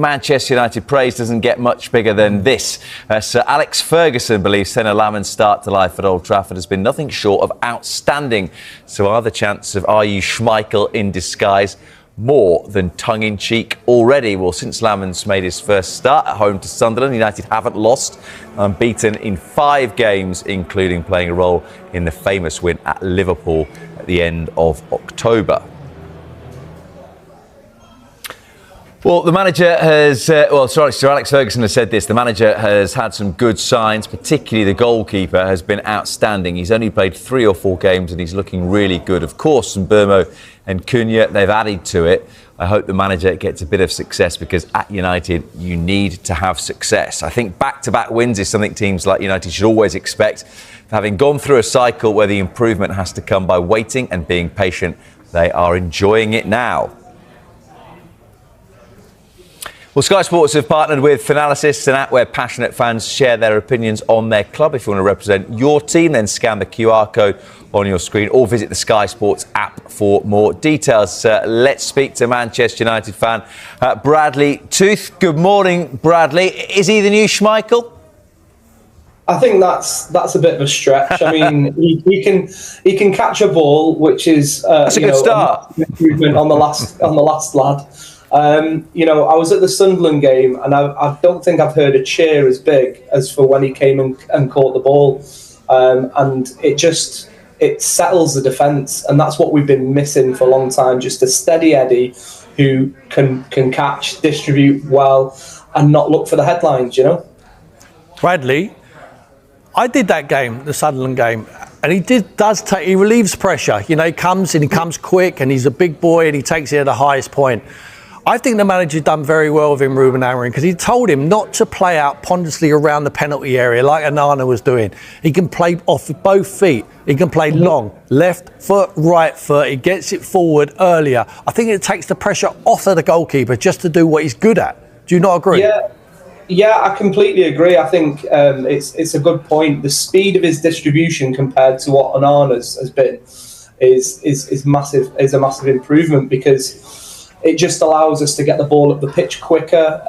Manchester United praise doesn't get much bigger than this. Sir Alex Ferguson believes Senne Lammens' start to life at Old Trafford has been nothing short of outstanding. So are the chances of "Are you Schmeichel" in disguise more than tongue-in-cheek already? Well, since Lammens made his first start at home to Sunderland, United haven't lost, unbeaten in 5 games, including playing a role in the famous win at Liverpool at the end of October. Well, the manager has, Sir Alex Ferguson has said this. The manager has had some good signs, particularly the goalkeeper has been outstanding. He's only played 3 or 4 games and he's looking really good. Of course, Mbeumo and Cunha, they've added to it. I hope the manager gets a bit of success because at United, you need to have success. I think back-to-back wins is something teams like United should always expect. Having gone through a cycle where the improvement has to come by waiting and being patient, they are enjoying it now. Well, Sky Sports have partnered with Finalysis, an app where passionate fans share their opinions on their club. If you want to represent your team, then scan the QR code on your screen or visit the Sky Sports app for more details. Let's speak to Manchester United fan Bradley Tooth. Good morning, Bradley. Is he the new Schmeichel? I think that's a bit of a stretch. I mean, he can catch a ball, which is that's a good start. Improvement on the last lad. I was at the Sunderland game and I don't think I've heard a cheer as big as for when he came and caught the ball. And it settles the defence. And that's what we've been missing for a long time. Just a steady Eddie who can catch, distribute well and not look for the headlines, Bradley, I did that game, the Sunderland game, and he relieves pressure. He comes quick and he's a big boy and he takes it at the highest point. I think the manager's done very well with him, Ruben Amorim, because he told him not to play out ponderously around the penalty area like Onana was doing. He can play off both feet. He can play long, left foot, right foot. He gets it forward earlier. I think it takes the pressure off of the goalkeeper just to do what he's good at. Do you not agree? Yeah, I completely agree. I think it's a good point. The speed of his distribution compared to what Onana's has been is massive. Is a massive improvement because it just allows us to get the ball up the pitch quicker.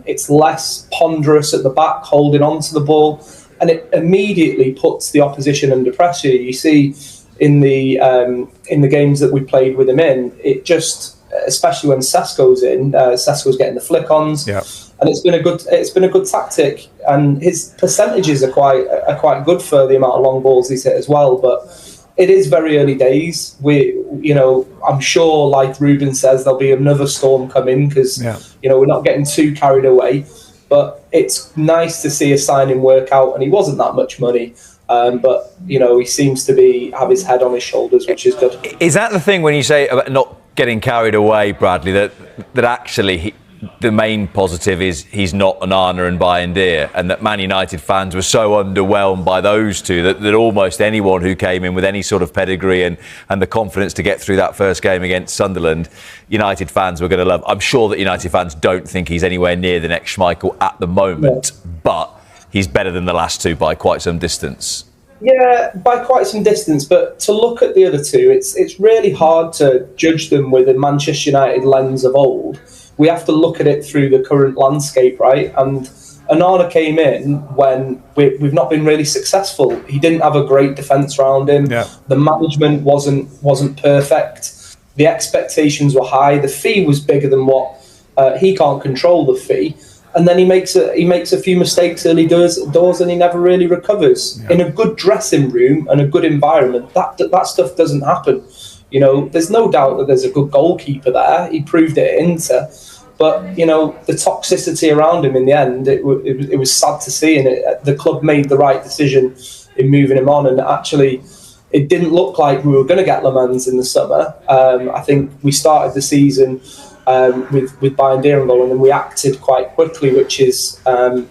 It's less ponderous at the back, holding on to the ball, and it immediately puts the opposition under pressure. You see in the games that we played with him in, it just, especially when Sesko's in, Sesko's getting the flick-ons, and it's been a good tactic. And his percentages are quite good for the amount of long balls he's hit as well, but it is very early days. I'm sure, like Ruben says, there'll be another storm coming because we're not getting too carried away. But it's nice to see a signing work out, and he wasn't that much money, but he seems to have his head on his shoulders, which is good. Is that the thing when you say about not getting carried away, Bradley? That actually the main positive is he's not Onana and Bayindir, and that Man United fans were so underwhelmed by those two that almost anyone who came in with any sort of pedigree and the confidence to get through that first game against Sunderland, United fans were going to love. I'm sure that United fans don't think he's anywhere near the next Schmeichel at the moment, but he's better than the last two by quite some distance. Yeah, by quite some distance, but to look at the other two, it's really hard to judge them with a Manchester United lens of old. We have to look at it through the current landscape, right? And Onana came in when we've not been really successful. He didn't have a great defence around him. Yeah. The management wasn't perfect. The expectations were high. The fee was bigger than what he can't control the fee. And then he makes a few mistakes early doors and he never really recovers. Yeah. In a good dressing room and a good environment, that stuff doesn't happen. There's no doubt that there's a good goalkeeper there. He proved it at Inter. But, the toxicity around him in the end, it was sad to see. And the club made the right decision in moving him on. And actually, it didn't look like we were going to get Lammens in the summer. I think we started the season with Bayindir and goal, and then we acted quite quickly, which is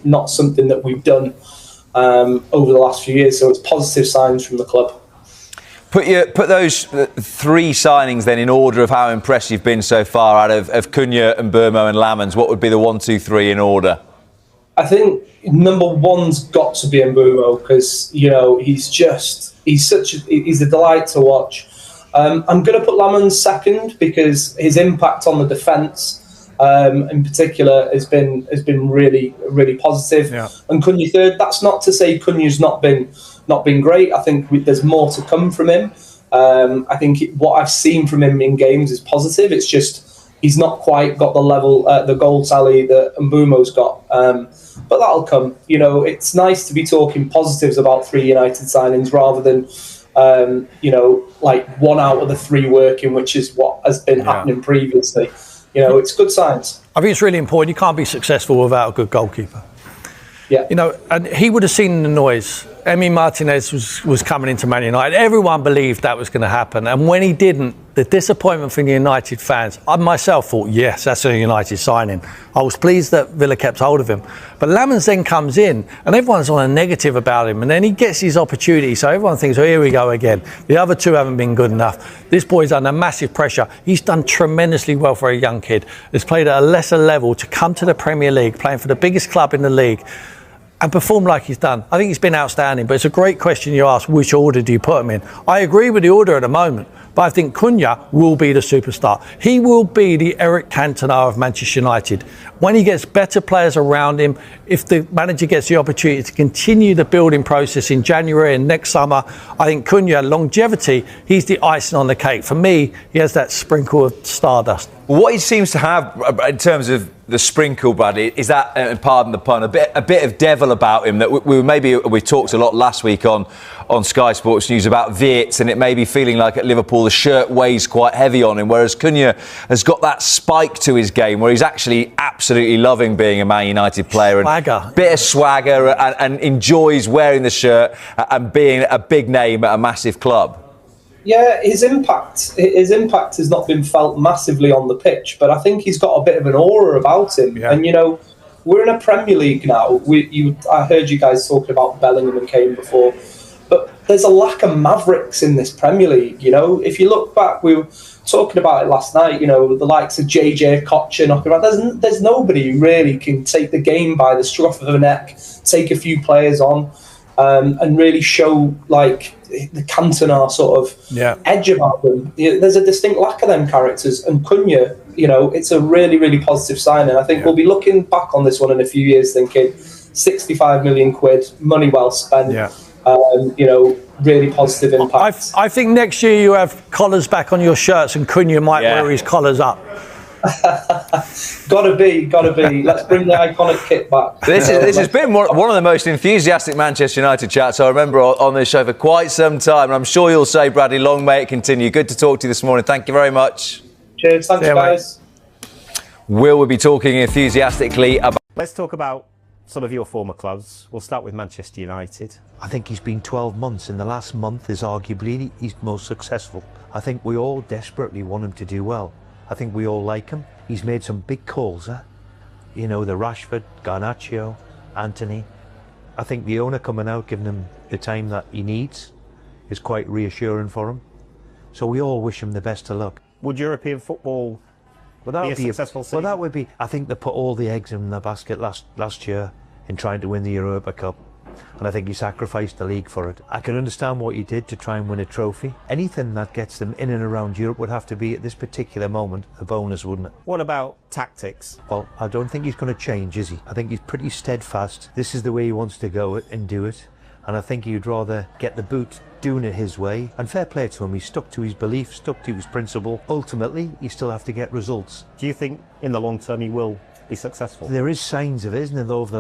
not something that we've done over the last few years. So it's positive signs from the club. Put those 3 signings then in order of how impressed you've been so far out of Cunha and Mbeumo and Lammens. What would be the 1, 2, 3 in order? I think number one's got to be Mbeumo because he's a delight to watch. I'm going to put Lammens second because his impact on the defence in particular has been really, really positive. Yeah. And Cunha third. That's not to say Cunha's not been great. I think there's more to come from him. I think what I've seen from him in games is positive. It's just he's not quite got the level, the goal tally that Mbeumo's got. But that'll come. You know, it's nice to be talking positives about 3 United signings rather than, you know, like 1 out of the 3 working, which is what has been happening previously. You know, it's good signs. I think it's really important. You can't be successful without a good goalkeeper. Yeah. You know, and he would have seen the noise. Emi Martinez was coming into Man United. Everyone believed that was going to happen. And when he didn't, the disappointment from the United fans, I myself thought, yes, that's a United signing. I was pleased that Villa kept hold of him. But Lammens then comes in and everyone's on a negative about him. And then he gets his opportunity. So everyone thinks, oh, here we go again. The other 2 haven't been good enough. This boy's under massive pressure. He's done tremendously well for a young kid. He's played at a lesser level to come to the Premier League, playing for the biggest club in the league, and perform like he's done. I think he's been outstanding, but it's a great question you ask, which order do you put him in? I agree with the order at the moment, but I think Cunha will be the superstar. He will be the Eric Cantona of Manchester United. When he gets better players around him, if the manager gets the opportunity to continue the building process in January and next summer, I think Cunha, longevity, he's the icing on the cake. For me, he has that sprinkle of stardust. What he seems to have in terms of the sprinkle, Bradley, is that, pardon the pun, a bit of devil about him that we talked a lot last week on Sky Sports News about Wirtz, and it may be feeling like at Liverpool the shirt weighs quite heavy on him, whereas Cunha has got that spike to his game where he's actually absolutely loving being a Man United player. Swagger. And bit of swagger and enjoys wearing the shirt and being a big name at a massive club. Yeah, his impact has not been felt massively on the pitch, but I think he's got a bit of an aura about him. Yeah. And, you know, we're in a Premier League now. I heard you guys talking about Bellingham and Kane before, but there's a lack of mavericks in this Premier League, you know. If you look back, we were talking about it last night, you know, the likes of JJ Okocha knocking around. There's nobody who really can take the game by the scruff of the neck, take a few players on, and really show, like, the Cantona sort of edge about them. There's a distinct lack of them characters, and Cunha, you know, it's a really, really positive sign, and I think we'll be looking back on this one in a few years thinking 65 million quid, money well spent, you know, really positive impact. I think next year you have collars back on your shirts and Cunha might wear his collars up. Gotta be. Let's bring the iconic kit back. This has been one of the most enthusiastic Manchester United chats I remember on this show for quite some time. And I'm sure you'll say, Bradley, long may it continue. Good to talk to you this morning. Thank you very much. Cheers. Thanks, guys. We'll be talking enthusiastically about... Let's talk about some of your former clubs. We'll start with Manchester United. I think he's been 12 months. In the last month is arguably his most successful. I think we all desperately want him to do well. I think we all like him. He's made some big calls, you know, the Rashford, Garnacho, Anthony. I think the owner coming out, giving him the time that he needs, is quite reassuring for him. So we all wish him the best of luck. Would European football be a successful season? Well, that would be. I think they put all the eggs in the basket last year in trying to win the Europa Cup. And I think he sacrificed the league for it. I can understand what he did to try and win a trophy. Anything that gets them in and around Europe would have to be, at this particular moment, a bonus, wouldn't it? What about tactics? Well, I don't think he's going to change, is he? I think he's pretty steadfast. This is the way he wants to go and do it. And I think he'd rather get the boot doing it his way. And fair play to him, he stuck to his belief, stuck to his principle. Ultimately, he still have to get results. Do you think in the long term he will be successful? There is signs of it, isn't there, though, of the